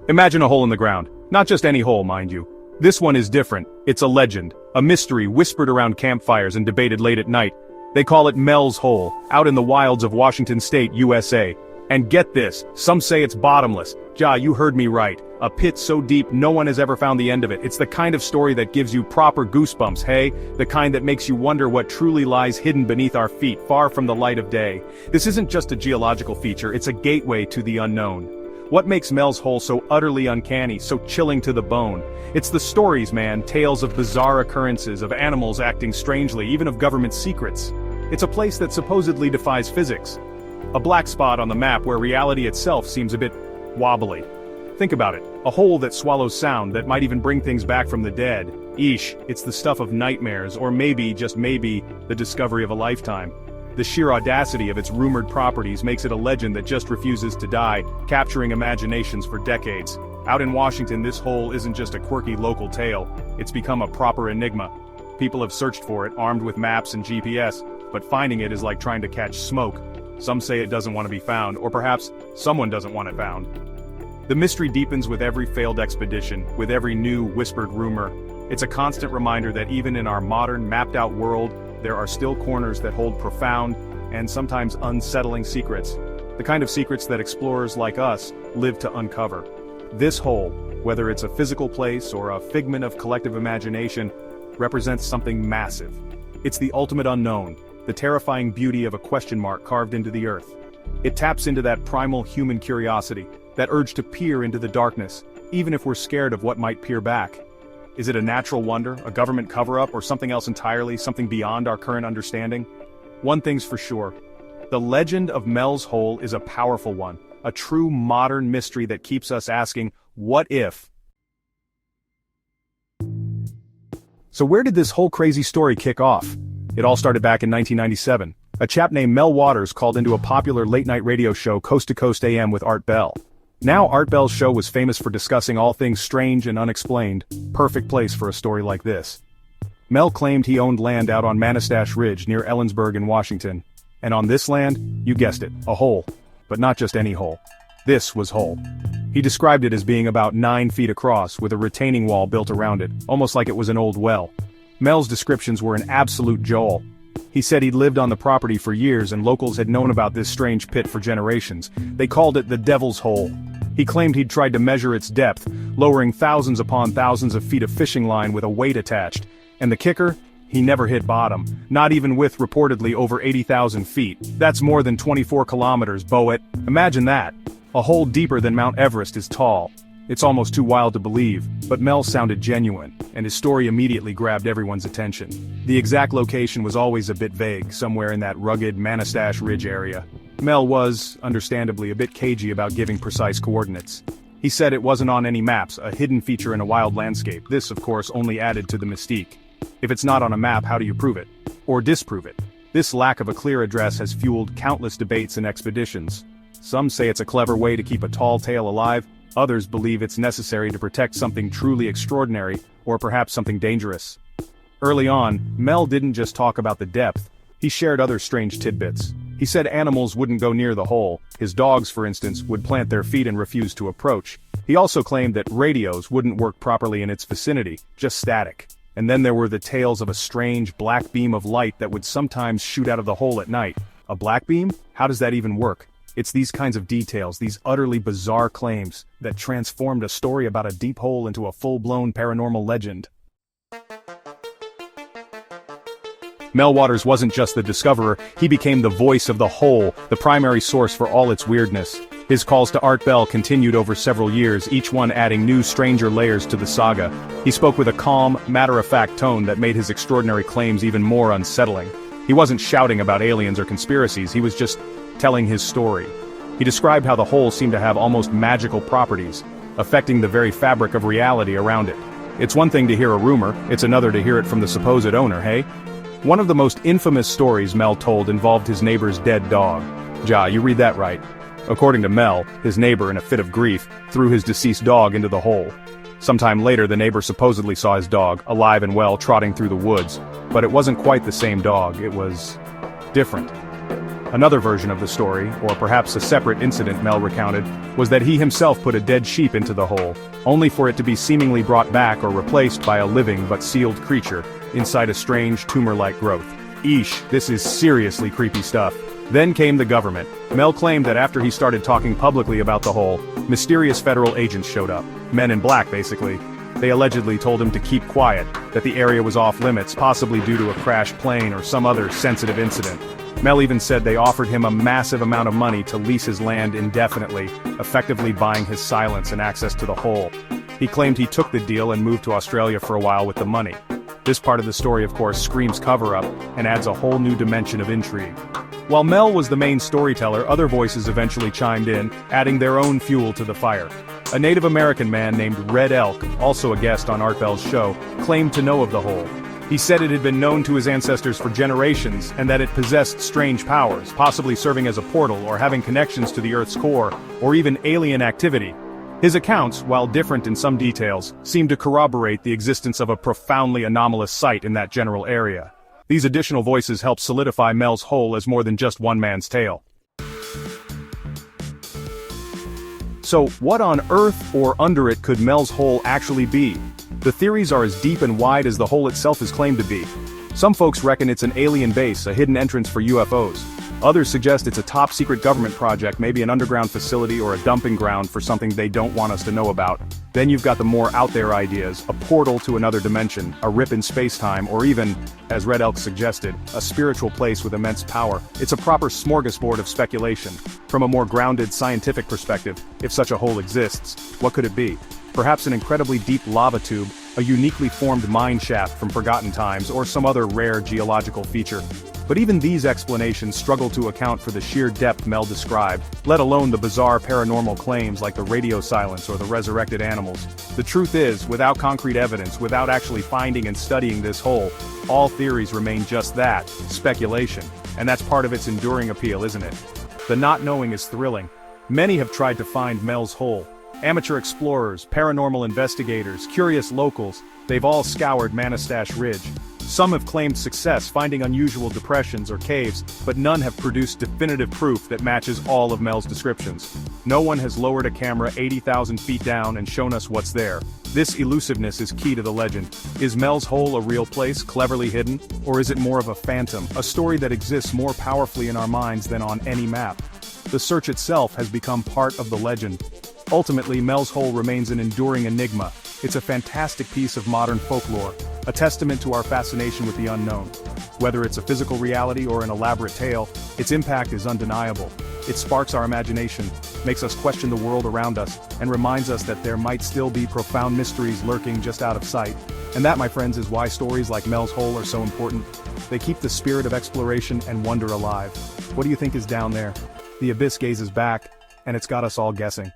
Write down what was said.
Imagine a hole in the ground. Not just any hole, mind you. This one is different. It's a legend, a mystery whispered around campfires and debated late at night. They call it Mel's Hole, out in the wilds of Washington State, USA. And get this, some say it's bottomless. You heard me right. A pit so deep no one has ever found the end of it. It's the kind of story that gives you proper goosebumps, hey? The kind that makes you wonder what truly lies hidden beneath our feet, far from the light of day. This isn't just a geological feature, it's a gateway to the unknown. What makes Mel's Hole so utterly uncanny, so chilling to the bone? It's the stories, man, tales of bizarre occurrences, of animals acting strangely, even of government secrets. It's a place that supposedly defies physics. A black spot on the map where reality itself seems a bit wobbly. Think about it, a hole that swallows sound that might even bring things back from the dead. Eesh, it's the stuff of nightmares, or maybe, just maybe, the discovery of a lifetime. The sheer audacity of its rumored properties makes it a legend that just refuses to die, capturing imaginations for decades. Out in Washington, this hole isn't just a quirky local tale, it's become a proper enigma. People have searched for it, armed with maps and GPS, but finding it is like trying to catch smoke. Some say it doesn't want to be found, or perhaps someone doesn't want it found. The mystery deepens with every failed expedition, with every new whispered rumor. It's a constant reminder that even in our modern, mapped-out world, there are still corners that hold profound, and sometimes unsettling secrets. The kind of secrets that explorers like us live to uncover. This hole, whether it's a physical place or a figment of collective imagination, represents something massive. It's the ultimate unknown, the terrifying beauty of a question mark carved into the earth. It taps into that primal human curiosity, that urge to peer into the darkness, even if we're scared of what might peer back. Is it a natural wonder, a government cover-up, or something else entirely, something beyond our current understanding? One thing's for sure. The legend of Mel's Hole is a powerful one, a true modern mystery that keeps us asking, what if? So where did this whole crazy story kick off? It all started back in 1997. A chap named Mel Waters called into a popular late-night radio show Coast to Coast AM with Art Bell. Now Art Bell's show was famous for discussing all things strange and unexplained, perfect place for a story like this. Mel claimed he owned land out on Manistash Ridge near Ellensburg in Washington. And on this land, you guessed it, a hole. But not just any hole. This was hole. He described it as being about 9 feet across with a retaining wall built around it, almost like it was an old well. Mel's descriptions were an absolute jolt. He said he'd lived on the property for years and locals had known about this strange pit for generations. They called it the Devil's Hole. He claimed he'd tried to measure its depth, lowering thousands upon thousands of feet of fishing line with a weight attached. And the kicker? He never hit bottom, not even with reportedly over 80,000 feet. That's more than 24 kilometers, Boet. Imagine that. A hole deeper than Mount Everest is tall. It's almost too wild to believe, but Mel sounded genuine, and his story immediately grabbed everyone's attention. The exact location was always a bit vague, somewhere in that rugged Manistash Ridge area. Mel was, understandably, a bit cagey about giving precise coordinates. He said it wasn't on any maps, a hidden feature in a wild landscape. This, of course, only added to the mystique. If it's not on a map, how do you prove it? Or disprove it? This lack of a clear address has fueled countless debates and expeditions. Some say it's a clever way to keep a tall tale alive, others believe it's necessary to protect something truly extraordinary, or perhaps something dangerous. Early on, Mel didn't just talk about the depth, he shared other strange tidbits. He said animals wouldn't go near the hole, his dogs, for instance, would plant their feet and refuse to approach. He also claimed that radios wouldn't work properly in its vicinity, just static. And then there were the tales of a strange black beam of light that would sometimes shoot out of the hole at night. A black beam? How does that even work? It's these kinds of details, these utterly bizarre claims, that transformed a story about a deep hole into a full-blown paranormal legend. Mel Waters wasn't just the discoverer, he became the voice of the hole, the primary source for all its weirdness. His calls to Art Bell continued over several years, each one adding new stranger layers to the saga. He spoke with a calm, matter-of-fact tone that made his extraordinary claims even more unsettling. He wasn't shouting about aliens or conspiracies, he was just telling his story. He described how the hole seemed to have almost magical properties, affecting the very fabric of reality around it. It's one thing to hear a rumor, it's another to hear it from the supposed owner, hey? One of the most infamous stories Mel told involved his neighbor's dead dog. You read that right. According to Mel, his neighbor, in a fit of grief, threw his deceased dog into the hole. Sometime later, the neighbor supposedly saw his dog, alive and well, trotting through the woods. But it wasn't quite the same dog, it was different. Another version of the story, or perhaps a separate incident Mel recounted, was that he himself put a dead sheep into the hole, only for it to be seemingly brought back or replaced by a living but sealed creature, inside a strange tumor-like growth. Eesh, this is seriously creepy stuff. Then came the government. Mel claimed that after he started talking publicly about the hole, mysterious federal agents showed up. Men in black, basically. They allegedly told him to keep quiet, that the area was off limits, possibly due to a crashed plane or some other sensitive incident. Mel even said they offered him a massive amount of money to lease his land indefinitely, effectively buying his silence and access to the hole. He claimed he took the deal and moved to Australia for a while with the money. This part of the story, of course, screams cover-up and adds a whole new dimension of intrigue. While Mel was the main storyteller, other voices eventually chimed in, adding their own fuel to the fire. A Native American man named Red Elk, also a guest on Art Bell's show, claimed to know of the hole. He said it had been known to his ancestors for generations and that it possessed strange powers, possibly serving as a portal or having connections to the Earth's core, or even alien activity. His accounts, while different in some details, seem to corroborate the existence of a profoundly anomalous site in that general area. These additional voices help solidify Mel's hole as more than just one man's tale. So, what on earth or under it could Mel's hole actually be? The theories are as deep and wide as the hole itself is claimed to be. Some folks reckon it's an alien base, a hidden entrance for UFOs. Others suggest it's a top-secret government project, maybe an underground facility or a dumping ground for something they don't want us to know about. Then you've got the more out-there ideas, a portal to another dimension, a rip in space-time, or even, as Red Elk suggested, a spiritual place with immense power. It's a proper smorgasbord of speculation. From a more grounded scientific perspective, if such a hole exists, what could it be? Perhaps an incredibly deep lava tube, a uniquely formed mine shaft from forgotten times, or some other rare geological feature. But even these explanations struggle to account for the sheer depth Mel described, let alone the bizarre paranormal claims like the radio silence or the resurrected animals. The truth is, without concrete evidence, without actually finding and studying this hole, all theories remain just that, speculation. And that's part of its enduring appeal, isn't it? The not knowing is thrilling. Many have tried to find Mel's hole. Amateur explorers, paranormal investigators, curious locals, they've all scoured Manistash Ridge. Some have claimed success finding unusual depressions or caves, but none have produced definitive proof that matches all of Mel's descriptions. No one has lowered a camera 80,000 feet down and shown us what's there. This elusiveness is key to the legend. Is Mel's hole a real place, cleverly hidden? Or is it more of a phantom, a story that exists more powerfully in our minds than on any map? The search itself has become part of the legend. Ultimately, Mel's hole remains an enduring enigma. It's a fantastic piece of modern folklore, a testament to our fascination with the unknown. Whether it's a physical reality or an elaborate tale, its impact is undeniable. It sparks our imagination, makes us question the world around us, and reminds us that there might still be profound mysteries lurking just out of sight. And that, my friends, is why stories like Mel's Hole are so important. They keep the spirit of exploration and wonder alive. What do you think is down there? The abyss gazes back, and it's got us all guessing.